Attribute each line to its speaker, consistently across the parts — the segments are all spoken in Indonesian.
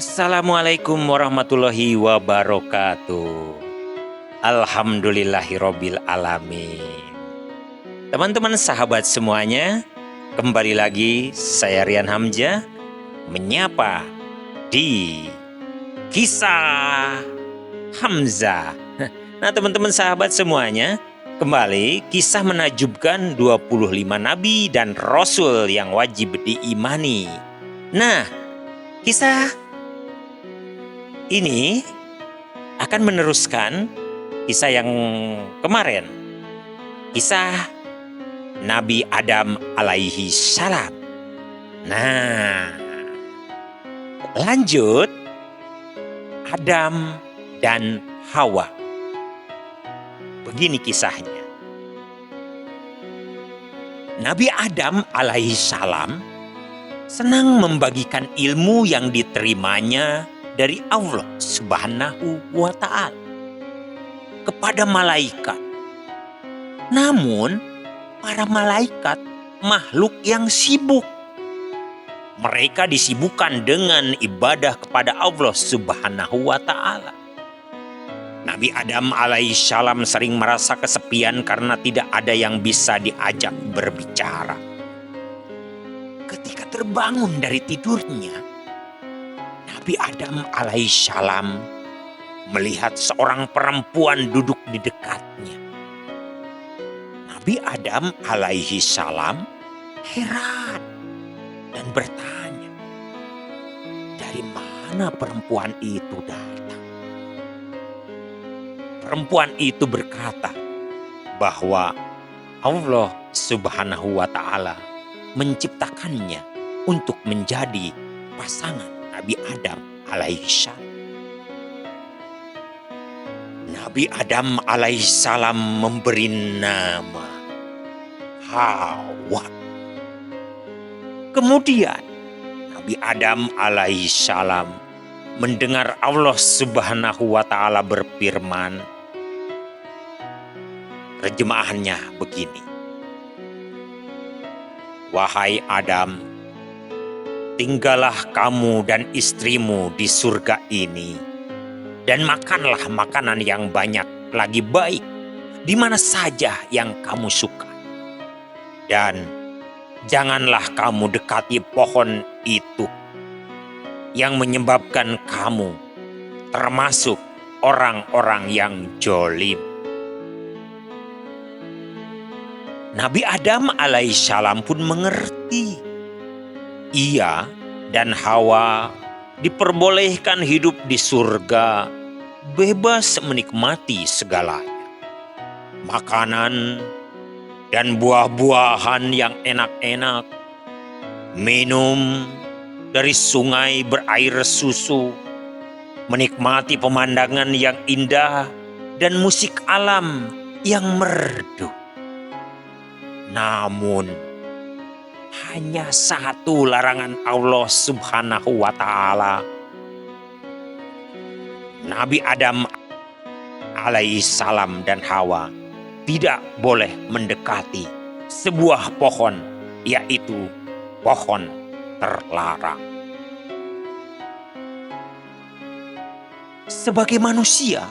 Speaker 1: Assalamualaikum warahmatullahi wabarakatuh. Alhamdulillahirobbil alamin. Teman-teman sahabat semuanya, kembali lagi saya Rian Hamzah menyapa di Kisah Hamzah. Nah, teman-teman sahabat semuanya, kembali kisah menakjubkan 25 nabi dan rasul yang wajib diimani. Nah, kisah ini akan meneruskan kisah yang kemarin. Kisah Nabi Adam alaihi salam. Nah, lanjut Adam dan Hawa. Begini kisahnya. Nabi Adam alaihi salam senang membagikan ilmu yang diterimanya dari Allah Subhanahu wa Ta'ala kepada malaikat. Namun, para malaikat makhluk yang sibuk. Mereka disibukkan dengan ibadah kepada Allah Subhanahu wa Ta'ala. Nabi Adam alaihissalam sering merasa kesepian karena tidak ada yang bisa diajak berbicara. Ketika terbangun dari tidurnya, Nabi Adam alaihissalam melihat seorang perempuan duduk di dekatnya. Nabi Adam alaihissalam heran dan bertanya, dari mana perempuan itu datang? Perempuan itu berkata bahwa Allah Subhanahu wa Ta'ala menciptakannya untuk menjadi pasangan Nabi Adam alaihissalam. Nabi Adam alaihissalam memberi nama Hawa. Kemudian Nabi Adam alaihissalam mendengar Allah Subhanahu wa Ta'ala berfirman. Terjemahannya begini. Wahai Adam, tinggallah kamu dan istrimu di surga ini, dan makanlah makanan yang banyak lagi baik, di mana saja yang kamu suka. Dan janganlah kamu dekati pohon itu, yang menyebabkan kamu termasuk orang-orang yang jolim. Nabi Adam alaihissalam pun mengerti. Ia dan Hawa diperbolehkan hidup di surga, bebas menikmati segalanya. Makanan dan buah-buahan yang enak-enak, minum dari sungai berair susu, menikmati pemandangan yang indah dan musik alam yang merdu. Namun, hanya satu larangan Allah Subhanahu wa Ta'ala. Nabi Adam alaihissalam dan Hawa tidak boleh mendekati sebuah pohon, yaitu pohon terlarang. Sebagai manusia,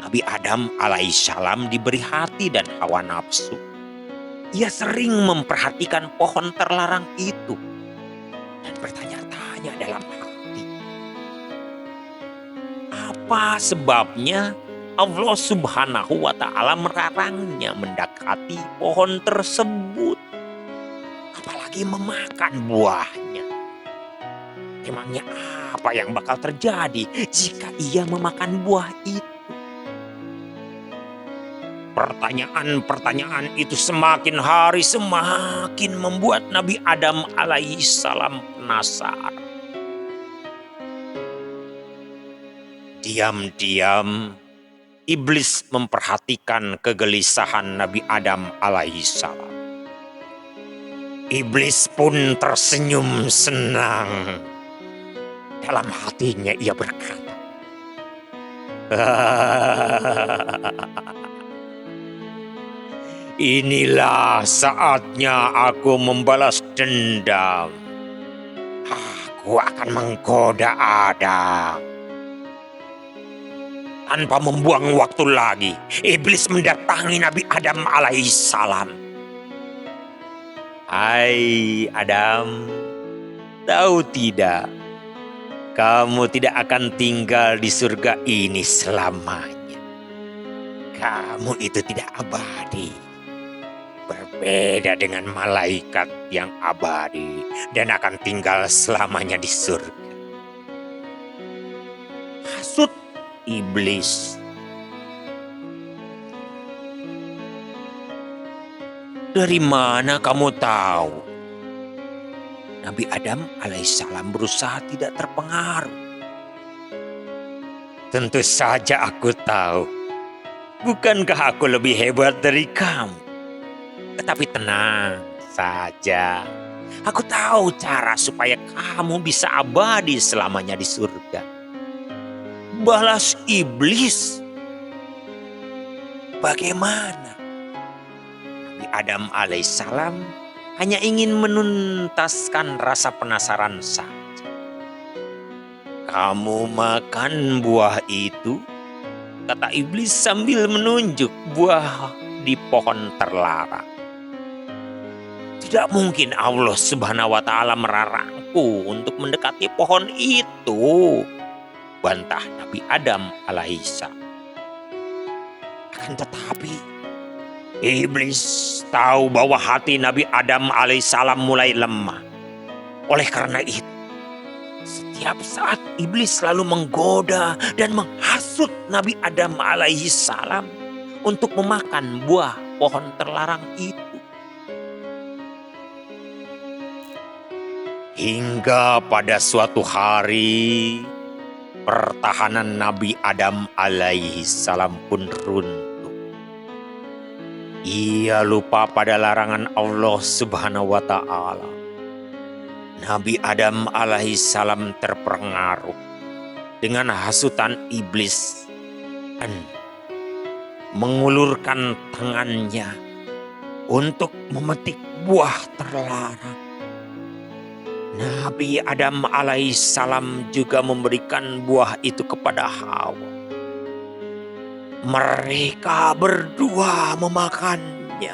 Speaker 1: Nabi Adam alaihissalam diberi hati dan hawa nafsu. Ia sering memperhatikan pohon terlarang itu dan bertanya-tanya dalam hati. Apa sebabnya Allah Subhanahu wa Ta'ala melarangnya mendekati pohon tersebut, apalagi memakan buahnya? Emangnya apa yang bakal terjadi jika ia memakan buah itu? Pertanyaan-pertanyaan itu semakin hari semakin membuat Nabi Adam alaihissalam penasaran. Diam-diam, iblis memperhatikan kegelisahan Nabi Adam alaihissalam. Iblis pun tersenyum senang. Dalam hatinya ia berkata, inilah saatnya aku membalas dendam. Aku Aku akan menggoda Adam. Tanpa membuang waktu lagi, iblis mendatangi Nabi Adam alaihissalam. Hai Adam, tahu tidak, kamu tidak akan tinggal di surga ini selamanya. Kamu itu tidak abadi. Berbeda dengan malaikat yang abadi dan akan tinggal selamanya di surga. Hasut iblis. Dari mana kamu tahu? Nabi Adam alaihissalam berusaha tidak terpengaruh. Tentu saja aku tahu. Bukankah aku lebih hebat dari kamu? Tetapi tenang saja. Aku tahu cara supaya kamu bisa abadi selamanya di surga. Balas iblis. Bagaimana? Nabi Adam alaihissalam hanya ingin menuntaskan rasa penasaran saja. Kamu makan buah itu? Kata iblis sambil menunjuk buah di pohon terlarang. Tidak mungkin Allah Subhanahu wa Ta'ala melarangku untuk mendekati pohon itu, bantah Nabi Adam alaihissalam. Akan tetapi iblis tahu bahwa hati Nabi Adam alaihissalam mulai lemah. Oleh karena itu, setiap saat iblis selalu menggoda dan menghasut Nabi Adam alaihissalam untuk memakan buah pohon terlarang itu. Hingga pada suatu hari, pertahanan Nabi Adam alaihissalam pun runtuh. Ia lupa pada larangan Allah Subhanahu wa Ta'ala. Nabi Adam alaihissalam terpengaruh dengan hasutan iblis dan mengulurkan tangannya untuk memetik buah terlarang. Nabi Adam alaihissalam juga memberikan buah itu kepada Hawa. Mereka berdua memakannya.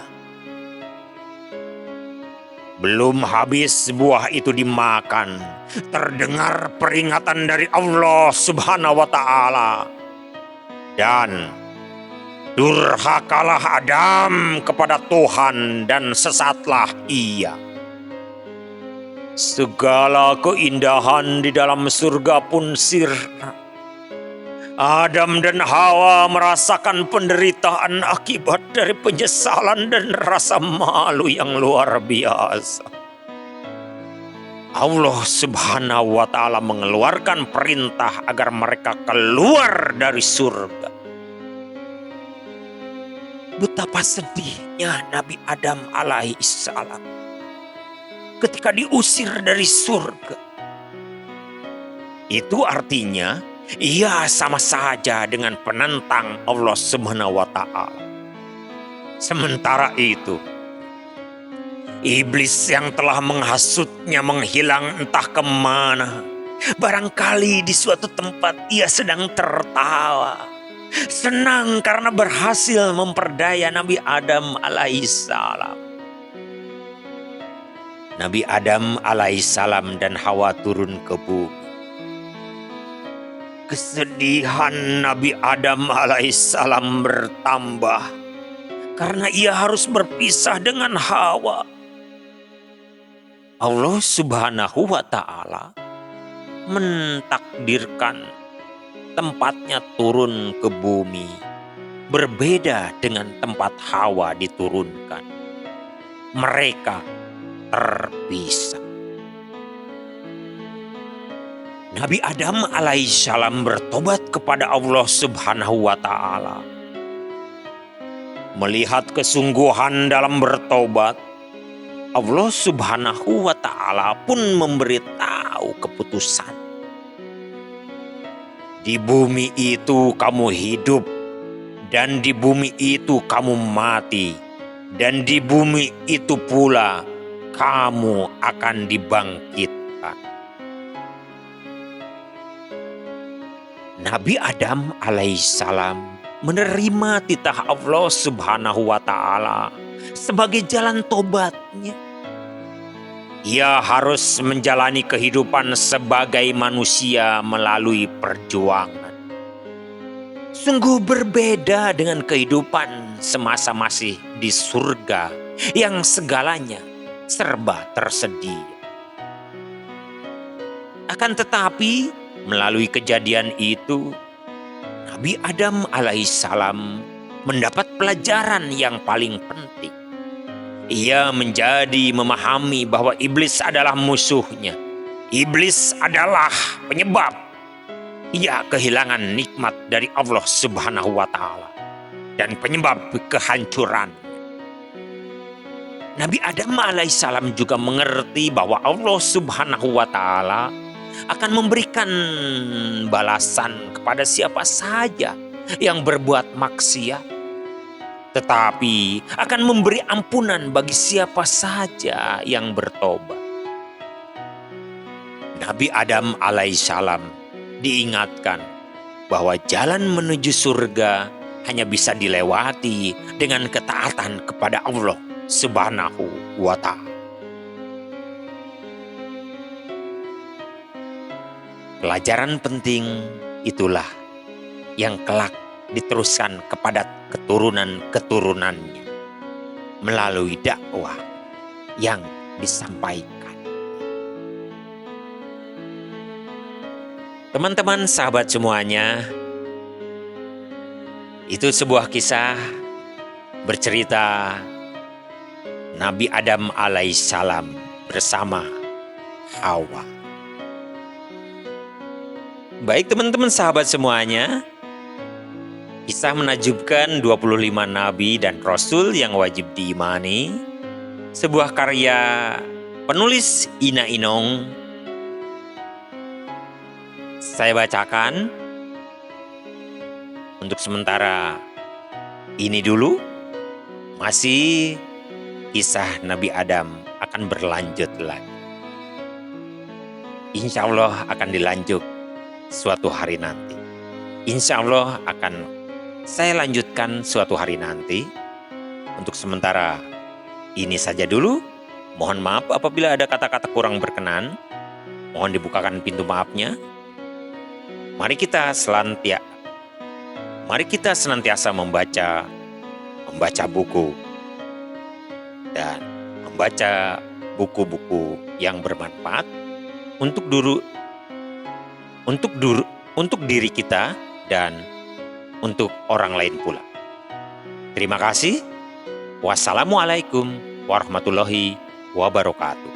Speaker 1: Belum habis buah itu dimakan, terdengar peringatan dari Allah Subhanahu wa Ta'ala. Dan durhakalah Adam kepada Tuhan dan sesatlah ia. Segala keindahan di dalam surga pun sirna. Adam dan Hawa merasakan penderitaan akibat dari penyesalan dan rasa malu yang luar biasa. Allah Subhanahu wa Ta'ala mengeluarkan perintah agar mereka keluar dari surga. Betapa sedihnya Nabi Adam alaihissalam ketika diusir dari surga. Itu artinya ia sama saja dengan penentang Allah Subhanahu wa Ta'ala. Sementara itu, iblis yang telah menghasutnya menghilang entah kemana. Barangkali di suatu tempat ia sedang tertawa, senang karena berhasil memperdaya Nabi Adam alaihissalam. Nabi Adam alaihissalam dan Hawa turun ke bumi. Kesedihan Nabi Adam alaihissalam bertambah karena ia harus berpisah dengan Hawa. Allah Subhanahu wa Ta'ala mentakdirkan tempatnya turun ke bumi berbeda dengan tempat Hawa diturunkan. Mereka terpisah. Nabi Adam alaihissalam bertobat kepada Allah Subhanahu wa Ta'ala. Melihat kesungguhan dalam bertobat, Allah Subhanahu wa Ta'ala pun memberitahu keputusan. Di bumi itu kamu hidup, dan di bumi itu kamu mati, dan di bumi itu pula kamu akan dibangkitkan. Nabi Adam alaihissalam menerima titah Allah Subhanahu wa Ta'ala sebagai jalan tobatnya. Ia harus menjalani kehidupan sebagai manusia melalui perjuangan. Sungguh berbeda dengan kehidupan semasa masih di surga yang segalanya serba tersedia. Akan tetapi melalui kejadian itu, Nabi Adam alaihissalam mendapat pelajaran yang paling penting. Ia menjadi memahami bahwa iblis adalah musuhnya. Iblis adalah penyebab ia kehilangan nikmat dari Allah Subhanahu wa Ta'ala dan penyebab kehancuran. Nabi Adam alaihissalam juga mengerti bahwa Allah Subhanahu wa Ta'ala akan memberikan balasan kepada siapa saja yang berbuat maksiat, tetapi akan memberi ampunan bagi siapa saja yang bertobat. Nabi Adam alaihissalam diingatkan bahwa jalan menuju surga hanya bisa dilewati dengan ketaatan kepada Allah Subhanahu wa Ta'ala. Pelajaran penting itulah yang kelak diteruskan kepada keturunan-keturunannya melalui dakwah yang disampaikan. Teman-teman, sahabat semuanya, itu sebuah kisah bercerita Nabi Adam alaihissalam bersama Hawa. Baik teman-teman sahabat semuanya, kisah menakjubkan 25 nabi dan rasul yang wajib diimani, sebuah karya penulis Ina Inong. Saya bacakan untuk sementara ini dulu. Masih kisah Nabi Adam akan berlanjut lagi. Insya Allah akan dilanjut suatu hari nanti. Insya Allah akan saya lanjutkan suatu hari nanti. Untuk sementara ini saja dulu. Mohon maaf apabila ada kata-kata kurang berkenan. Mohon dibukakan pintu maafnya. Mari kita senantiasa membaca buku dan membaca buku-buku yang bermanfaat untuk diri kita dan untuk orang lain pula. Terima kasih. Wassalamualaikum warahmatullahi wabarakatuh.